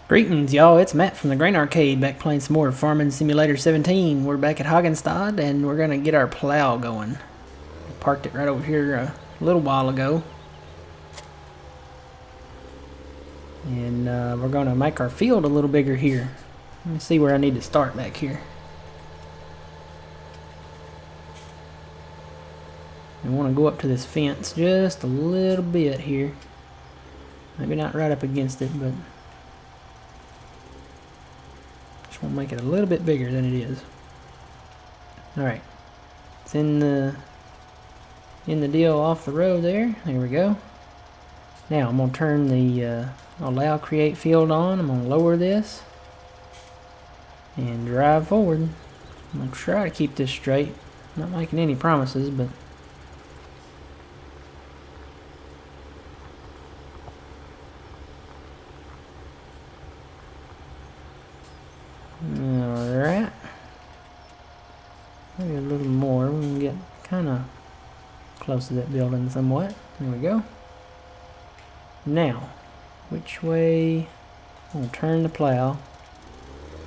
Greetings, y'all. It's Matt from the Grain Arcade, back playing some more Farming Simulator 17. We're back at Hagenstedt, and we're going to get our plow going. Parked it right over here a little while ago. And we're going to make our field a little bigger here. Let me see where I need to start back here. I want to go up to this fence just a little bit here. Maybe not right up against it, but just want to make it a little bit bigger than it is. Alright. It's in the deal off the road there. There we go. Now I'm going to turn the allow create field on. I'm going to lower this and drive forward. I'm going to try to keep this straight. Not making any promises, but alright. Maybe a little more. We can get kind of close to that building somewhat. There we go. Now, which way? I'm going to turn the plow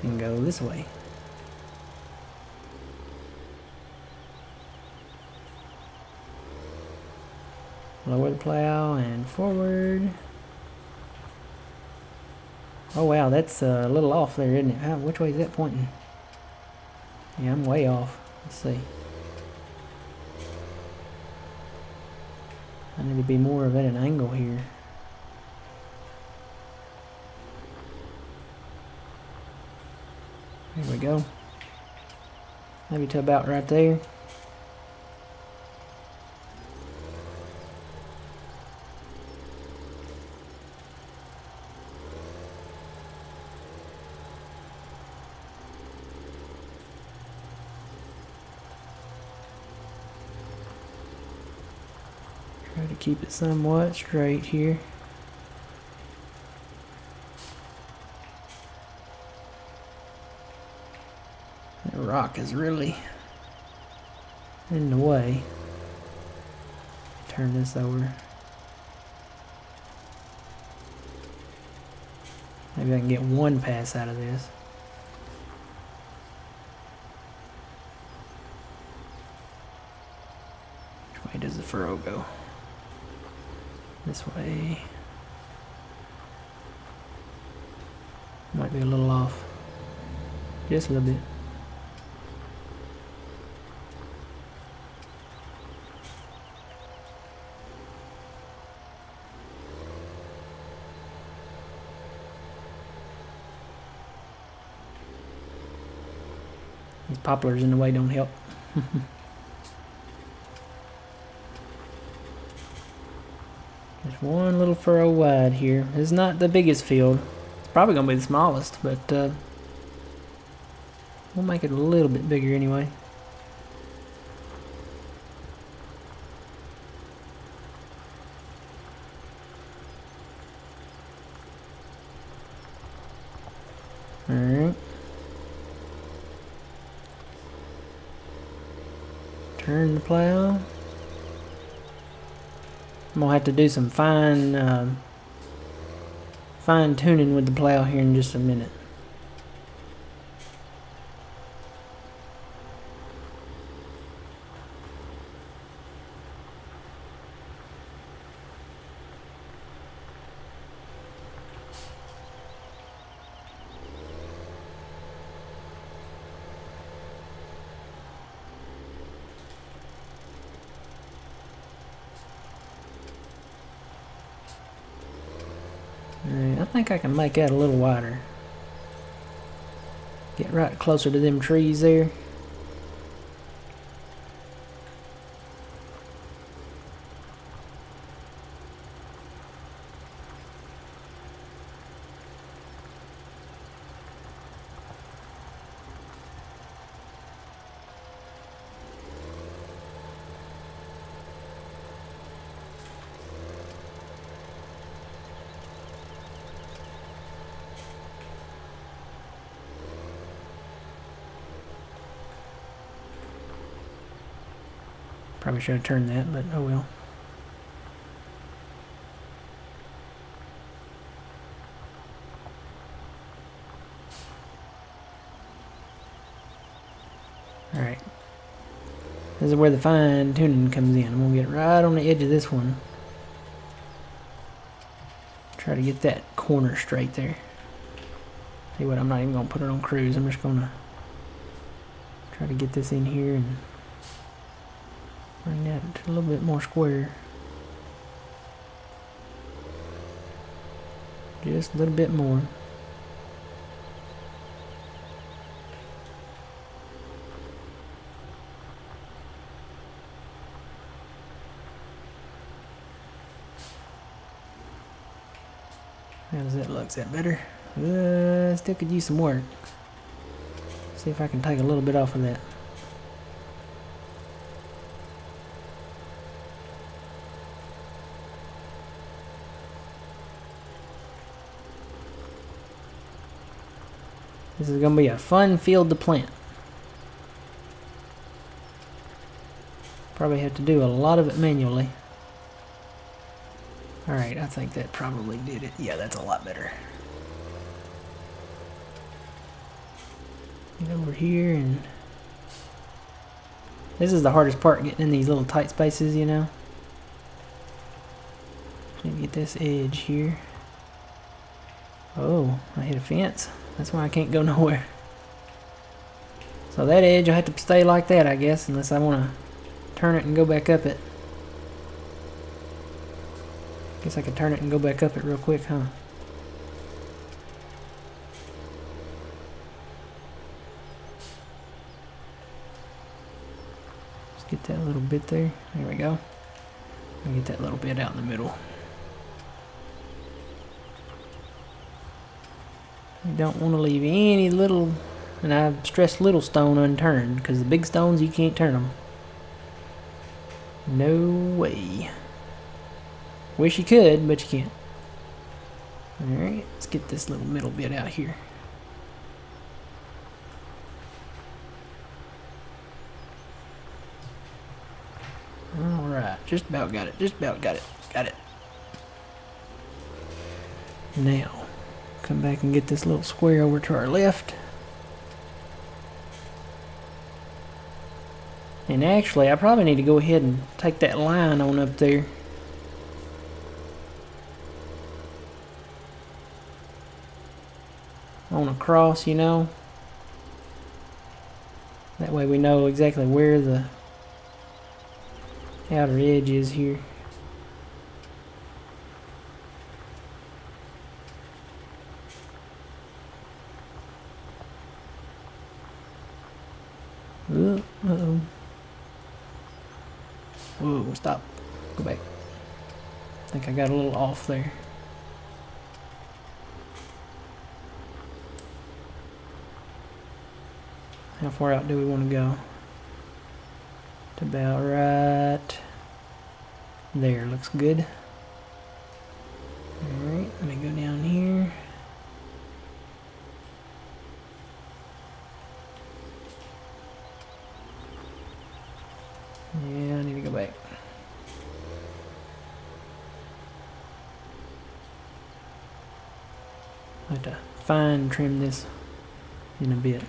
and go this way. Lower the plow and forward. Oh wow, that's a little off there, isn't it? Which way is that pointing? Yeah, I'm way off. Let's see. I need to be more of at an angle here. There we go. Maybe to about right there. Try to keep it somewhat straight here. That rock is really in the way. Turn this over. Maybe I can get one pass out of this. Which way does the furrow go? This way. Might be a little off. Just a little bit. These poplars in the way don't help. There's one little furrow wide here. It's not the biggest field. It's probably going to be the smallest, but we'll make it a little bit bigger anyway. Alright. Turn the plow. I'm gonna have to do some fine tuning with the plow here in just a minute. I think I can make that a little wider. Get right closer to them trees there. Probably should have turned that, but oh well. This is where the fine tuning comes in. I'm gonna get right on the edge of this one. Try to get that corner straight there. See what, I'm not even gonna put it on cruise. I'm just gonna try to get this in here and bring that to a little bit more square. Just a little bit more. How does that look? Is that better? Still could use some work. See if I can take a little bit off of that. This is going to be a fun field to plant. Probably have to do a lot of it manually. Alright, I think that probably did it. Yeah, that's a lot better. Get over here, and this is the hardest part, getting in these little tight spaces, you know. Need to get this edge here. Oh, I hit a fence. That's why I can't go nowhere. So that edge will have to stay like that, I guess, unless I want to turn it and go back up it. Guess I could turn it and go back up it real quick, huh? Just get that little bit there. There we go. And get that little bit out in the middle. You don't want to leave any little, and I stress little stone unturned, because the big stones, you can't turn them. No way. Wish you could, but you can't. Alright, let's get this little middle bit out here. Alright, just about got it, just about got it. Got it. Now, come back and get this little square over to our left. And actually, I probably need to go ahead and take that line on up there. On a cross, you know. That way we know exactly where the outer edge is here. Uh-oh. Whoa, stop. Go back. I think I got a little off there. How far out do we want to go? To about right there. Looks good. Alright, let me go down here. Yeah, I need to go back. I have to fine trim this in a bit.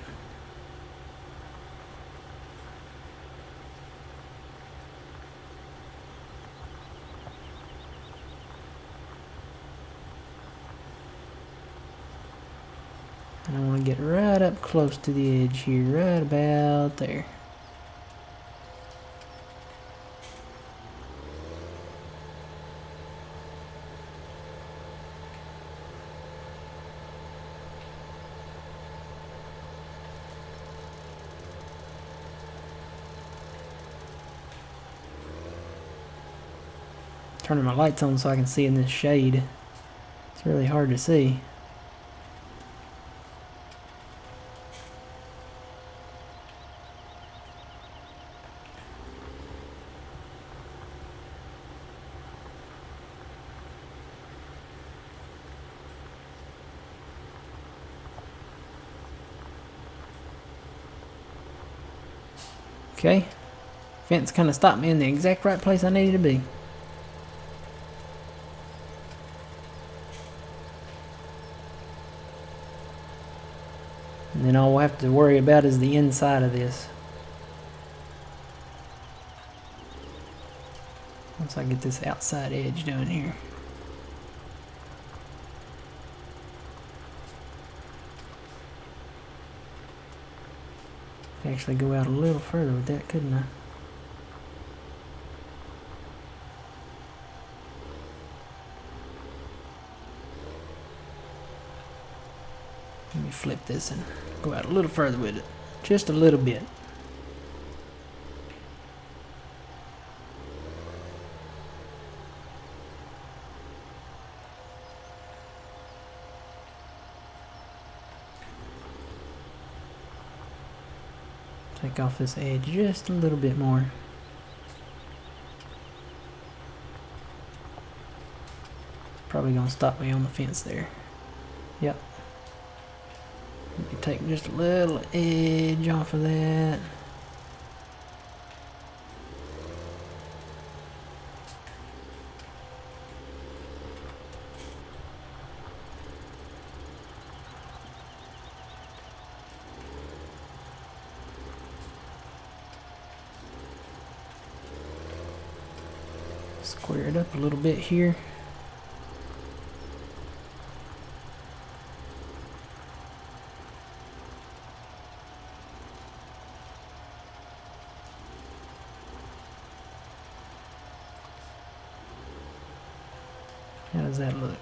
And I want to get right up close to the edge here, right about there. Turning my lights on so I can see in this shade. It's really hard to see. Okay, fence kind of stopped me in the exact right place I needed to be. And then all we'll have to worry about is the inside of this. Once I get this outside edge done here. Actually go out a little further with that, couldn't I? Let me flip this and go out a little further with it. Just a little bit. Take off this edge just a little bit more. Probably gonna stop me on the fence there. Yep. Let me take just a little edge off of that. Square it up a little bit here. How does that look?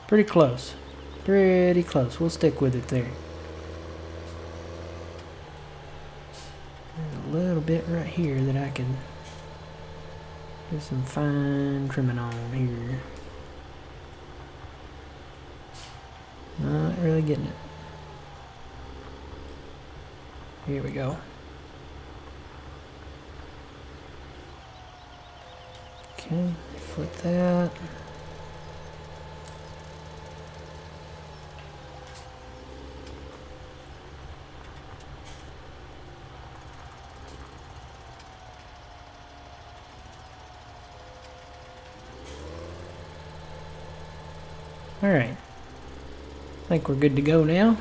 Pretty close. Pretty close. We'll stick with it there. There's a little bit right here that I can do some fine trimming on here. Not really getting it. Here we go. Okay, flip that. Alright, I think we're good to go now.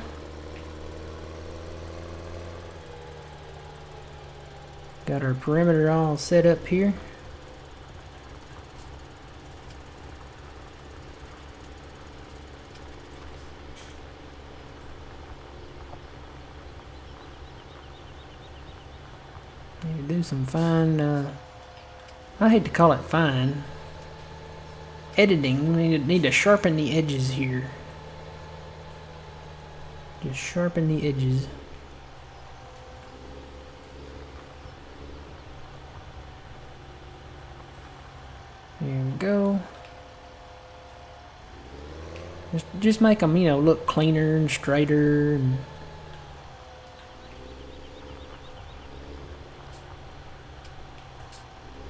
Got our perimeter all set up here. Need to do some fine, I hate to call it fine, editing. We need to sharpen the edges here. Just sharpen the edges. There we go. Just make them, you know, look cleaner and straighter. And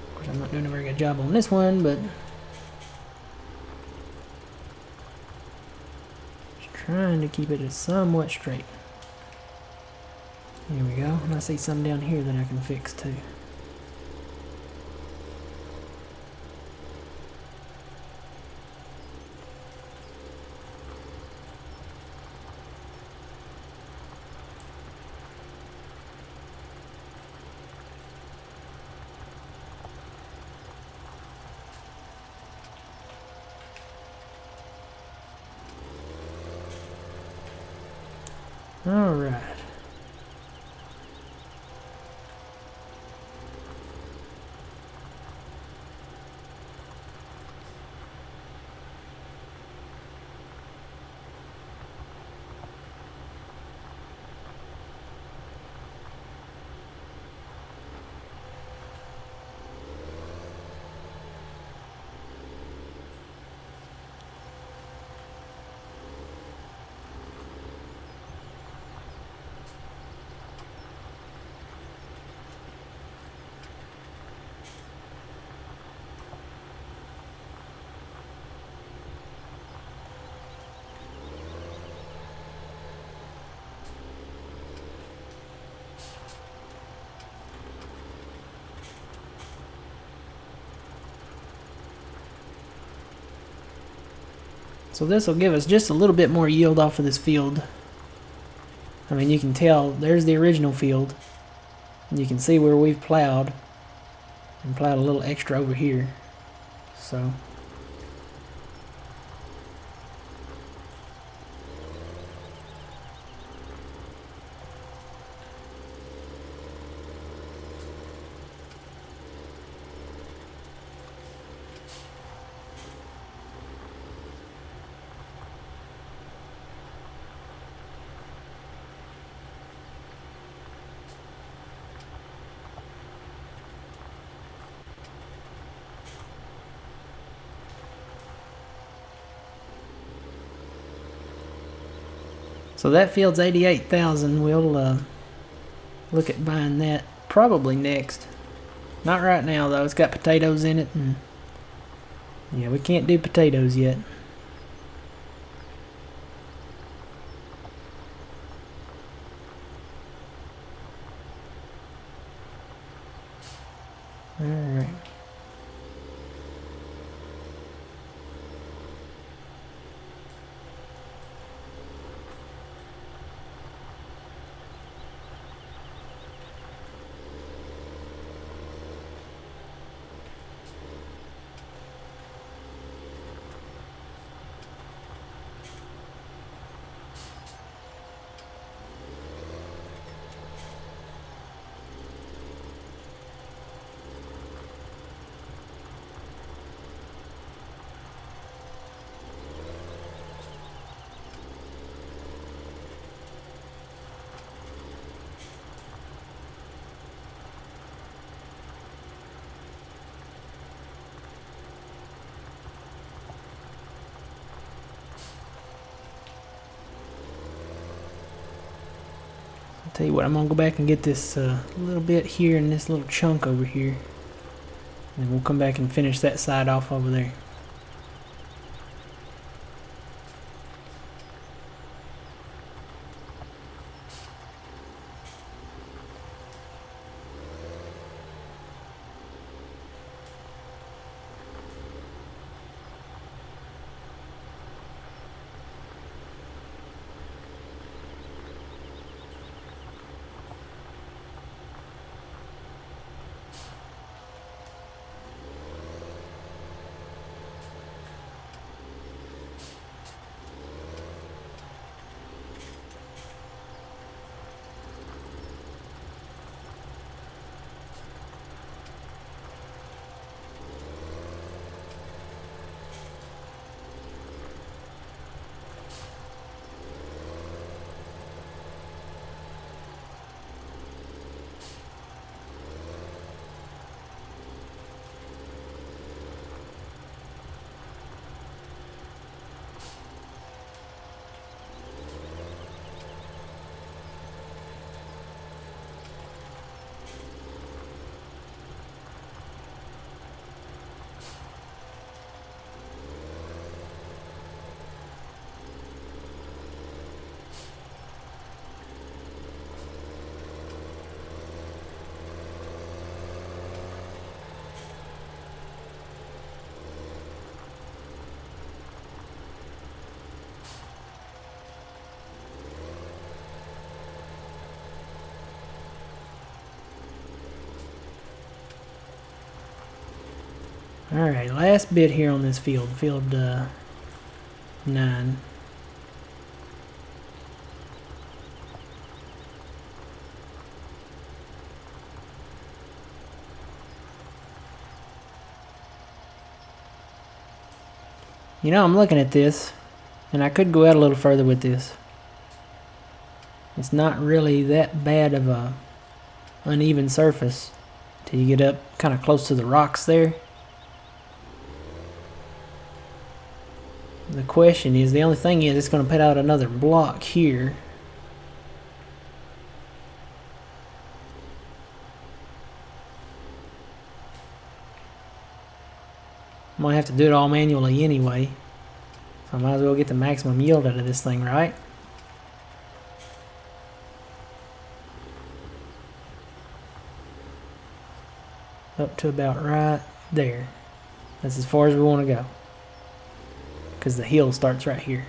of course, I'm not doing a very good job on this one, but just trying to keep it somewhat straight. There we go. And I see some down here that I can fix too. All right. So this will give us just a little bit more yield off of this field. I mean, you can tell there's the original field, and you can see where we've plowed, and plowed a little extra over here. So that field's 88,000. We'll look at buying that probably next. Not right now though. It's got potatoes in it, and yeah, we can't do potatoes yet. Alright. Tell you what, I'm gonna go back and get this little bit here and this little chunk over here, and we'll come back and finish that side off over there. Alright, last bit here on this field, field 9. You know, I'm looking at this, and I could go out a little further with this. It's not really that bad of a uneven surface till you get up kind of close to the rocks there. The question is, the only thing is, it's going to put out another block here. Might have to do it all manually anyway. So I might as well get the maximum yield out of this thing, right? Up to about right there. That's as far as we want to go, because the hill starts right here.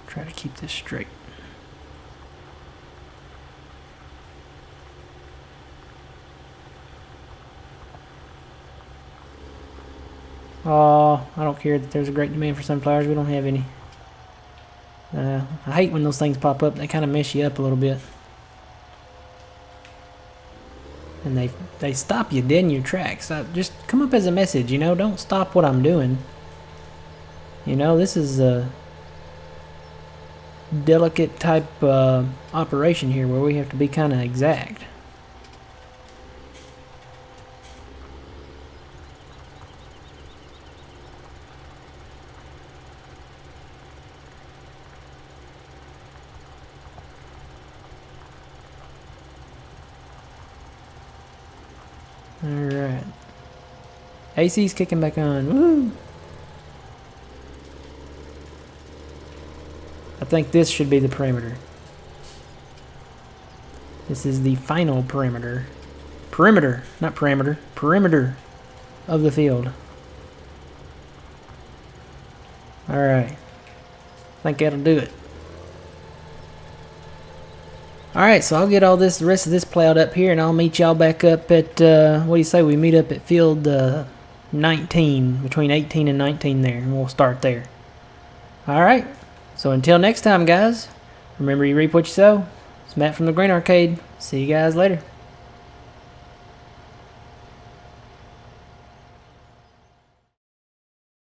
Try to keep this straight. Oh, I don't care that there's a great demand for sunflowers. We don't have any. I hate when those things pop up. They kind of mess you up a little bit. And they stop you dead in your tracks. Just come up as a message, you know. Don't stop what I'm doing. You know, this is a delicate type operation here where we have to be kind of exact. Alright. AC's kicking back on. Woo! I think this should be the perimeter. This is the final perimeter. Perimeter, not parameter. Perimeter of the field. Alright. I think that'll do it. Alright, so I'll get all this, the rest of this plowed up here, and I'll meet y'all back up at, what do you say, we meet up at field 19, between 18 and 19 there, and we'll start there. Alright, so until next time, guys, remember you reap what you sow. It's Matt from the Grain Arcade. See you guys later.